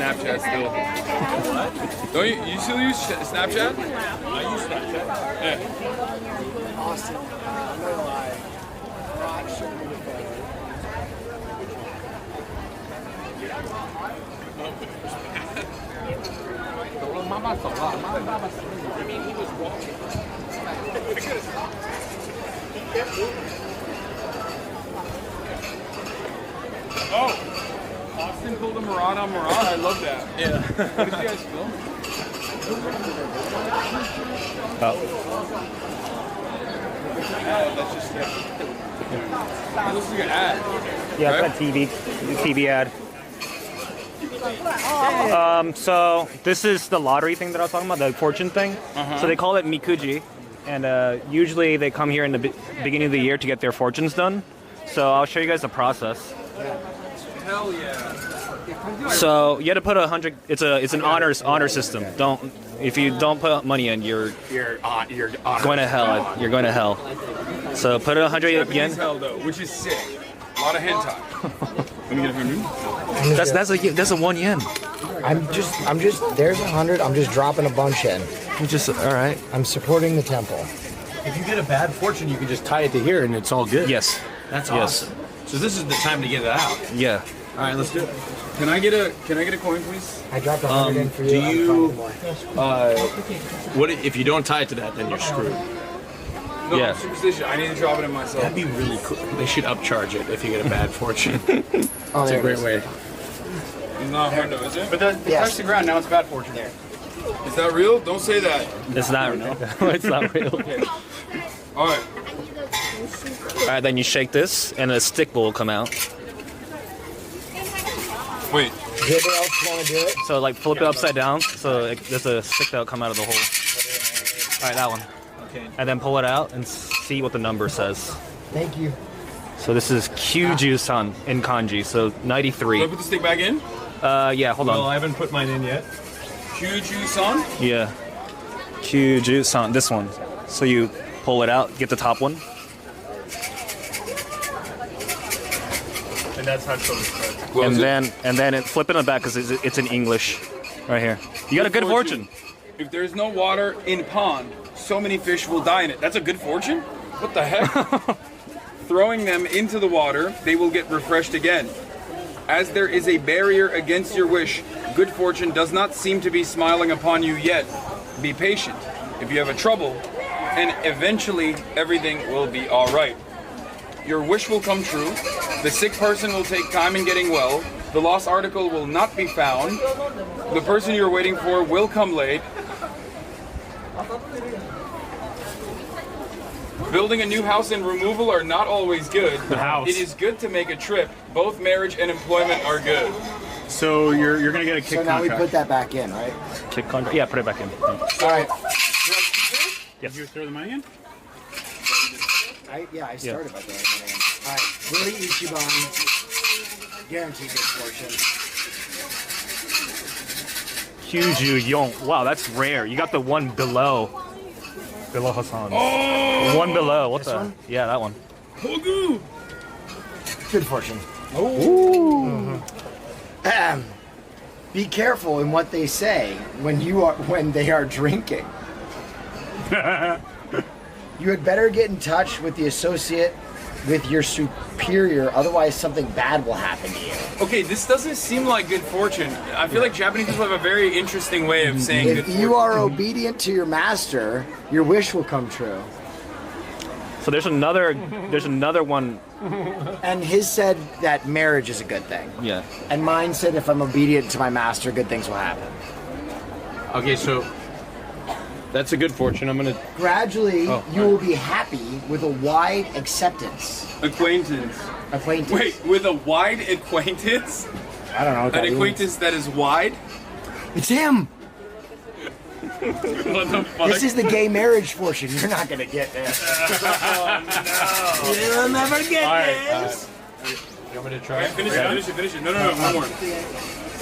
Snapchat still. What? Don't you still use Snapchat? I use Snapchat. Yeah. Austin, I'm not gonna lie. Not sure what I mean, he was walking. Oh, Austin pulled a Murad on Murad. I love that. Yeah. What did you guys film? That's just it looks like an ad. Yeah, right? it's a TV ad. So this is the lottery thing that I was talking about, the fortune thing. So they call it mikuji, and usually they come here in the beginning of the year to get their fortunes done. So I'll show you guys the process. Hell yeah. So you had to put 100. It's an honor system. If you don't put money in, you're going to hell. You're going to hell. So put 100 yen. Japanese hell though, which is sick. A lot of hentai. Let me get 100. That's a 1 yen. I'm just. There's 100. I'm just dropping a bunch in. All right. I'm supporting the temple. If you get a bad fortune, you can just tie it to here and it's all good. Yes. That's awesome. So this is the time to get it out. Yeah. All right, let's do it. Can I get a coin, please? I dropped 100 in for you. Do you? What? If you don't tie it to that, then you're screwed. No, Yeah. I'm superstitious. I need to drop it in myself. That'd be really cool. They should upcharge it if you get a bad fortune. Oh, It's a great way. It's not hard though, is it? But it touched the ground. Now it's bad fortune. There. Is that real? Don't say that. It's not. It's not real. All right. All right. Then you shake this, and a stick will come out. Wait. Does anybody else want to do it? So like flip it upside down, so there's a stick that'll come out of the hole. All right, that one. Okay. And then pull it out and see what the number says. Thank you. So this is Kyuju-san in kanji, so Do I 93. put the stick back in? Yeah, hold Well, on. I haven't put mine in yet. Kyuju-san? Yeah. Kyuju-san, this one. So you pull it out, get the top one. And that's how it's supposed to start. Close And then flip it on the back because it's in English right here. You got a good fortune. If there's no water in pond, so many fish will die in it. That's a good fortune? What the heck? Throwing them into the water, they will get refreshed again. As there is a barrier against your wish, good fortune does not seem to be smiling upon you yet. Be patient. If you have a trouble, and eventually everything will be all right. Your wish will come true. The sick person will take time in getting well. The lost article will not be found. The person you're waiting for will come late. Building a new house and removal are not always good. The house. It is good to make a trip. Both marriage and employment are good. So you're gonna get a kick So now we contract. put that back in, right? Kick contract. Yeah, put it back in. All right. Yes. Did you throw the money in? I started by throwing it in. All right. Willie Ichiban. Guaranteed good fortune. Kyuju Yon. Wow, that's rare. You got the one below. Below Hasan. Oh! One below. What the? one? Yeah, that one. Hogu! Good fortune. Ooh. Be careful in what they say when they are drinking. You had better get in touch with the associate with your superior, otherwise something bad will happen to you. Okay, this doesn't seem like good fortune. I feel like Japanese people have a very interesting way of saying good If fortune. you are obedient to your master, your wish will come true. So there's another one. And his said that marriage is a good thing. Yeah. And mine said if I'm obedient to my master, good things will happen. Okay, so that's a good fortune. I'm gonna. Gradually, you will be happy with a wide acceptance. Acquaintance. Acquaintance. Wait, with a wide acquaintance? I don't know what that An means. acquaintance that is wide? It's him! What the fuck? This is the gay marriage fortune. You're not gonna get this. Oh, You'll never get this. You want me to try? no. Finish it. No, one more.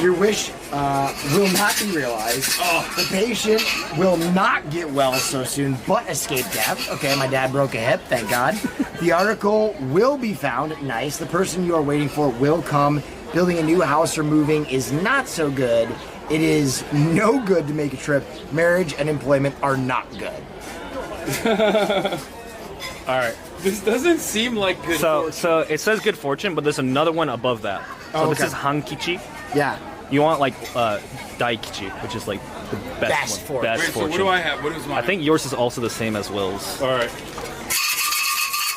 Your wish will not be realized. The patient will not get well so soon, but escape death. Okay, my dad broke a hip, thank God. The article will be found. Nice. The person you are waiting for will come Building a new house or moving is not so good. It is no good to make a trip. Marriage and employment are not good. All right. This doesn't seem like good. So it says good fortune, but there's another one above that. So Oh, this okay. is hankichi. Yeah. You want like daikichi, which is like the best one. fortune. Best Wait, so fortune. what do I have? What is mine? I think yours is also the same as Will's. All right.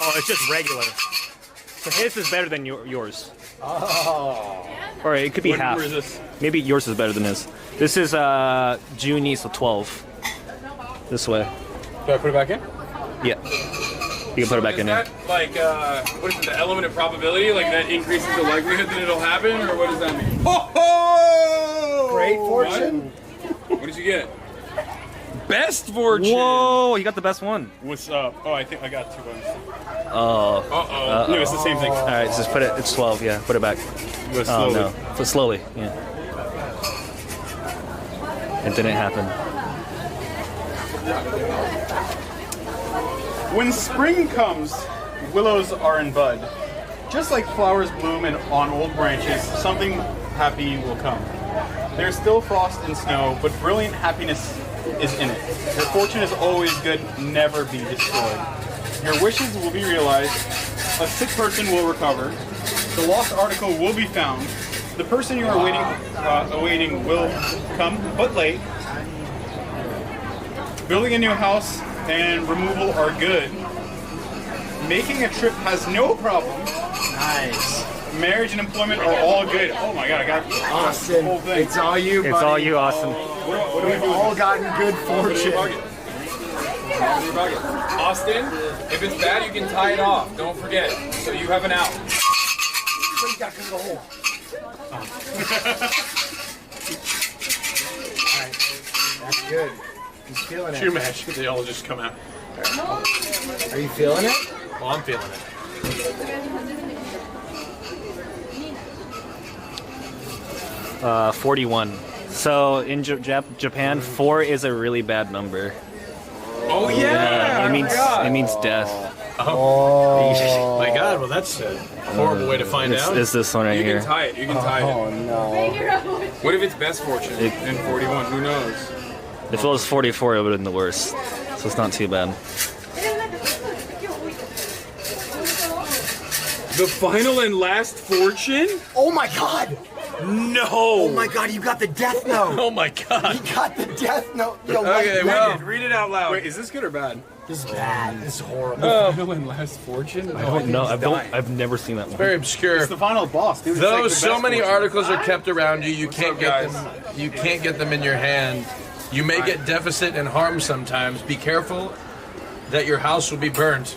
Oh, it's just regular. So his is better than yours. Oh. Or it could be half. Where is this? Maybe yours is better than his. This is Junie, so 12. This way. Do I put it back in? Yeah. You can put it back Is in there. that like what is it? The element of probability? Like that increases the likelihood that it'll happen, or what does that mean? Oh! Great fortune. What did you get? Best fortune. Whoa, you got the best one. What's up? Oh, I think I got 2 ones. Oh. Uh-oh. No, it's the same thing. All right, just put it. It's 12. Yeah, put it back. Go Oh slowly. no, so slowly. Yeah. It didn't happen. When spring comes, willows are in bud. Just like flowers bloom on old branches, something happy will come. There's still frost and snow, but brilliant happiness is in it. Your fortune is always good, never be destroyed. Your wishes will be realized, a sick person will recover, the lost article will be found, the person you are awaiting will come, but late. Building a new house and removal are good. Making a trip has no problem. Nice. Marriage and employment are all good. Oh my god, I got the Austin, whole thing. it's all you, buddy. It's all you, Austin. What do we We've do? all gotten good Put it in your fortune. bucket. Put it in your bucket. Austin, if it's bad, you can tie it off. Don't forget. So you have an out. What you got through the hole? Alright, that's good. He's feeling it. Shoe match. They all just come out. Are you feeling it? Well, I'm feeling it. 41. So in Japan, 4 is a really bad number. Oh yeah. It means death. Oh my God! Well, that's a horrible way to find out. It's this one right You here. can tie it. You can tie Oh it. no. What if it's best fortune in 41? Who knows? If it was 44, it would have been the worst. So it's not too bad. The final and last fortune? Oh my god! No. Oh my god, you got the death note! Oh my God! You got the death note! Yo, Okay, wait, well, read it out loud. Wait, is this good or bad? this is bad. This is horrible. Final and last fortune? I don't know. I've never seen that one. Very obscure. It's the final boss, dude. It's Though like the so best many fortune. articles are kept around you, you can't up, get guys? them. You can't get them in your hand. You may get deficit and harm sometimes. Be careful that your house will be burnt.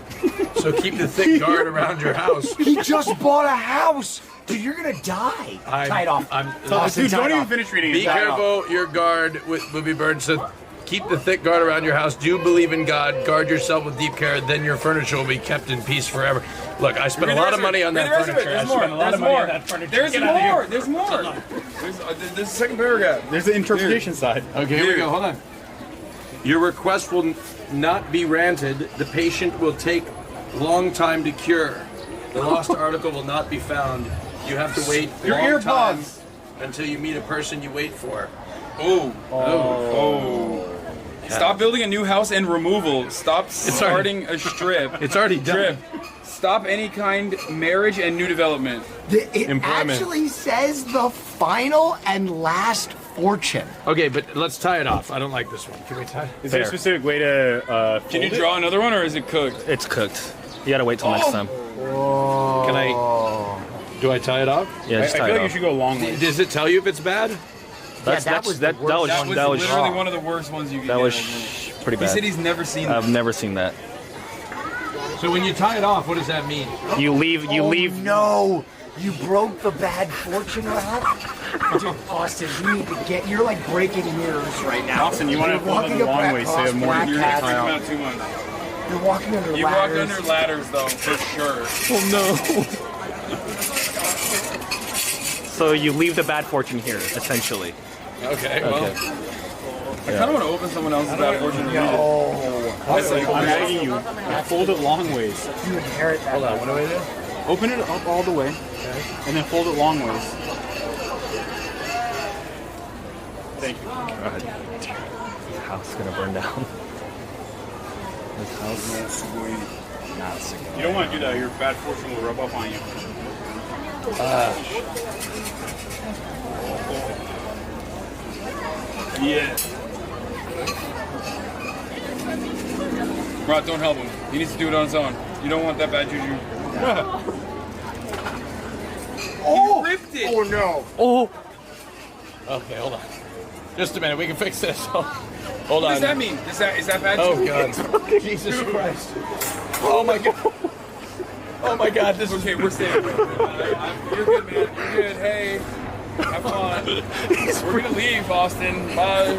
So keep the thick guard around your house. He just bought a house! Dude, you're gonna die! Tie it off. Austin, Dude, tie don't it even off. finish reading it. Be Tie it off. careful, your guard will be burned. So keep the thick guard around your house. Do believe in God. Guard yourself with deep care. Then your furniture will be kept in peace forever. Look, I spent a lot of money on that furniture. There's I more. spent a lot There's of money more. on that furniture. There's Get out of here. more. There's more. There's the second paragraph. There's the interpretation side. Okay, here we go. Hold on. Your request will not be granted. The patient will take long time to cure. The lost article will not be found. You have to wait Your long time earpods. until you meet a person you wait for. Oh. Oh. Stop building a new house and removal. Stop starting a strip. It's already done. Strip. Stop any kind marriage and new development. It Employment. actually says the final and last fortune. Okay, but let's tie it off. I don't like this one. Can we tie? Is there a Fair. specific way to Can you fold it? draw another one or is it cooked? It's cooked. You gotta wait till next time. Can I? Do I tie it off? Yeah, I just feel tie like it you off. should go long way. Does it tell you if it's bad? that was the worst. That was literally one of the worst ones you could That get. was pretty He said bad. he's never seen that. I've never seen that. So when you tie it off, what does that mean? You leave. No! You broke the bad fortune wrap? Dude, Austin, you need to get. You're like breaking mirrors right now. Austin, you want to You're fold it walking the up long that way so you have more cross You're black not hats. thinking about too much. You're walking under You walk ladders. under ladders though, for sure. So you leave the bad fortune here, essentially. Okay, well, I kind of want to open someone else's bad fortune. and read it. I'm begging you. Fold it long ways. You inherit that. what do I do? Open it up all the way, and then fold it long ways. Thank you. God. This house is gonna burn down. This house. You don't want to do that. Your bad fortune will rub off on you. Yeah. Rod, don't help him. He needs to do it on his own. You don't want that bad juju. Oh! Ripped it. Oh no! Oh! Okay, hold on. Just a minute, we can fix this. Hold What on. does that mean? Is that bad Oh juju? God. Jesus Christ. Oh my God. Oh my God, this is Okay, we're safe. You're good, man. You're good. Hey, have fun. We're gonna leave, Austin. Bye.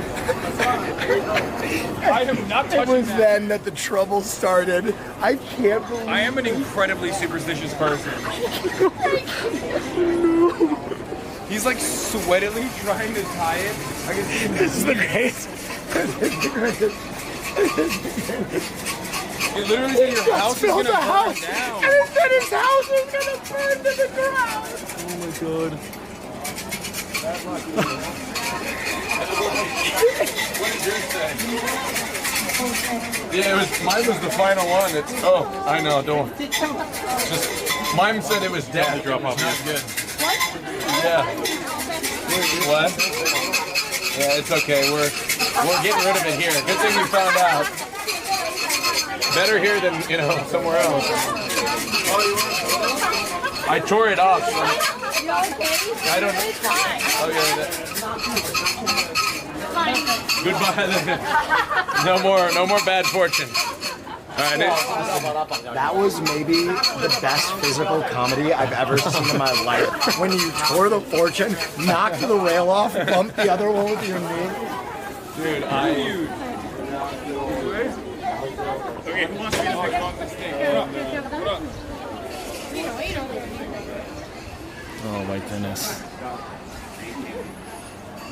I am not It touching was that. then that the trouble started. I can't believe. I am an incredibly superstitious person. He's like sweatily trying to tie it. I can see him. This is the greatest. It literally said your house is built gonna a burn house, down. and it said his house was gonna burn to the ground. Oh my God. What did yours say? Yeah, mine was the final one. I know, don't. Just, mine said it was dead. drop off. Not good. Yeah. What? Yeah, it's okay. We're getting rid of it here. Good thing we found out. Better here than, somewhere else. I tore it off. So I don't know. Goodbye. No more bad fortune. All right, That was maybe the best physical comedy I've ever seen in my life. When you tore the fortune, knocked the rail off, bumped the other one with your knee. dude, Okay, who wants me to pick off this thing? Hold up. Oh my goodness.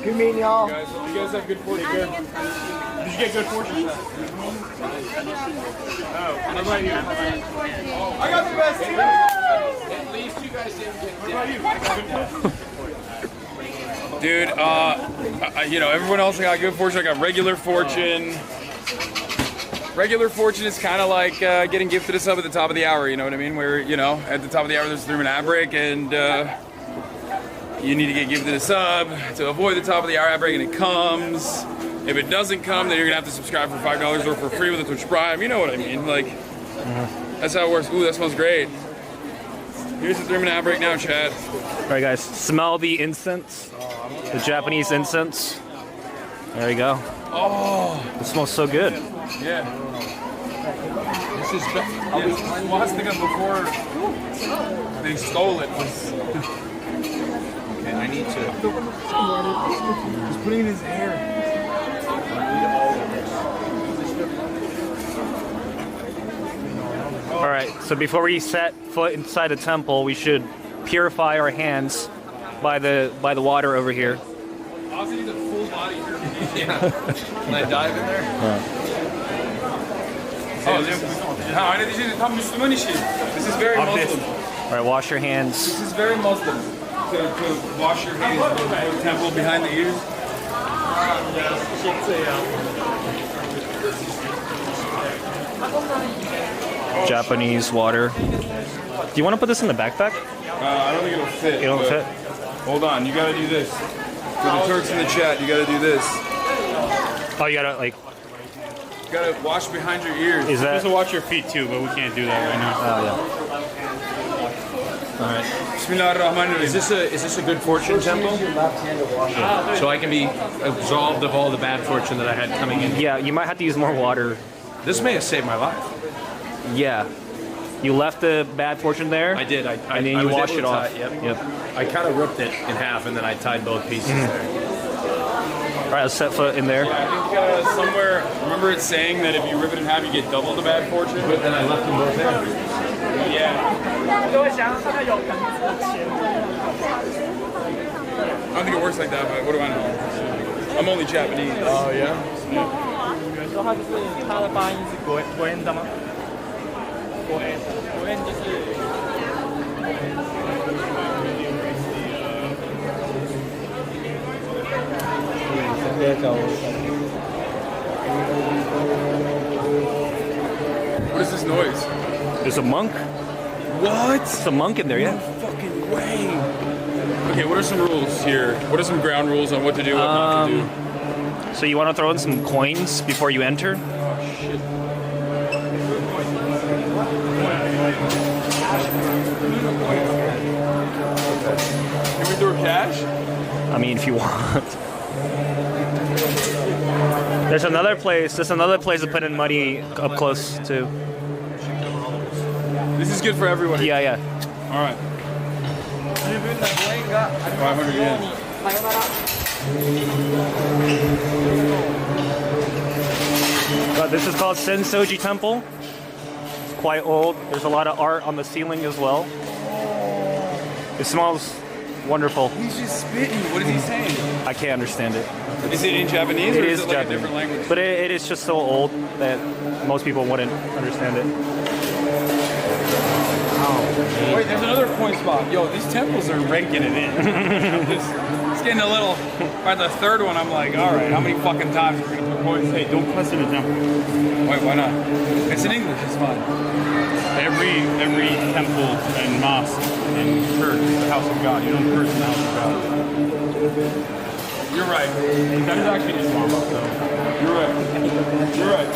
Good meeting y'all. You guys have good fortune. Did you get good fortune? Oh, what about you? I got the best. at least you guys didn't get Dude, everyone else got good fortune. I got regular fortune. Regular fortune is kind of like getting gifted a sub at the top of the hour, you know what I mean? Where, at the top of the hour there's a 3-minute ad break and you need to get gifted a sub to avoid the top of the hour ad break and it comes. If it doesn't come, then you're going to have to subscribe for $5 or for free with a Twitch Prime. You know what I mean? Like, that's how it works. Ooh, that smells great. Here's the 3-minute ad break now, chat. All right, guys, smell the incense. The Japanese incense. There we go. Oh, It smells so good. yeah. This is swastika before they stole it. I need to. He's putting it in his hair. All right, so before we set foot inside the temple, we should purify our hands by the water over here. Austin needs a full body purification. Can I dive in there? This is very Muslim. All right, wash your hands. This is very Muslim. To wash your hands with the temple behind the ears. Japanese water. Do you want to put this in the backpack? I don't think it'll fit. It don't but fit. Hold on, you gotta do this. For the Turks in the chat, you gotta do this. Oh, you gotta You gotta wash behind your ears. Is You're that? supposed to watch your feet too, but we can't do that right now. Oh yeah. Bismillahirrahmanirrahim. Is this a good fortune temple? So I can be absolved of all the bad fortune that I had coming in. Yeah, you might have to use more water. This may have saved my life. Yeah. You left the bad fortune there. I did. And then I you was wash able it to off. tie- Yep. Yep. I kind of ripped it in half and then I tied both pieces there. All right, let's set foot in there. I think somewhere, remember it's saying that if you rip it in half, you get double the bad fortune? But then I left them both there. Yeah. I don't think it works like that, but what do I know? I'm only Japanese. Oh yeah. 说它就是它的发音是国恩的吗？国恩就是。 All What is this noise? There's a monk. What? There's a monk in there, yeah. Fucking way. Okay, what are some rules here? What are some ground rules on what to do, what not to do? So you want to throw in some coins before you enter? Oh shit. Can we throw cash? I mean, if you want. There's another place to put in money up close too. This is good for everybody. Yeah, yeah. All right. 500 yen. This is called Sensoji Temple. It's quite old. There's a lot of art on the ceiling as well. It smells wonderful. He's just spitting. What is he saying? I can't understand it. Is it in Japanese or is it like Japanese. a different language? But it is just so old that most people wouldn't understand it. Wait, there's another coin spot. Yo, these temples are raking it in. It's getting a little. By the third one, I'm like, all right, how many fucking times are we gonna put coins? Hey, don't question the temple. Wait, why not? It's in English. It's fine. Every temple and mosque and church is the house of God. You don't curse in the house of God. You're right. That is actually Islam, so. You're right. You're right.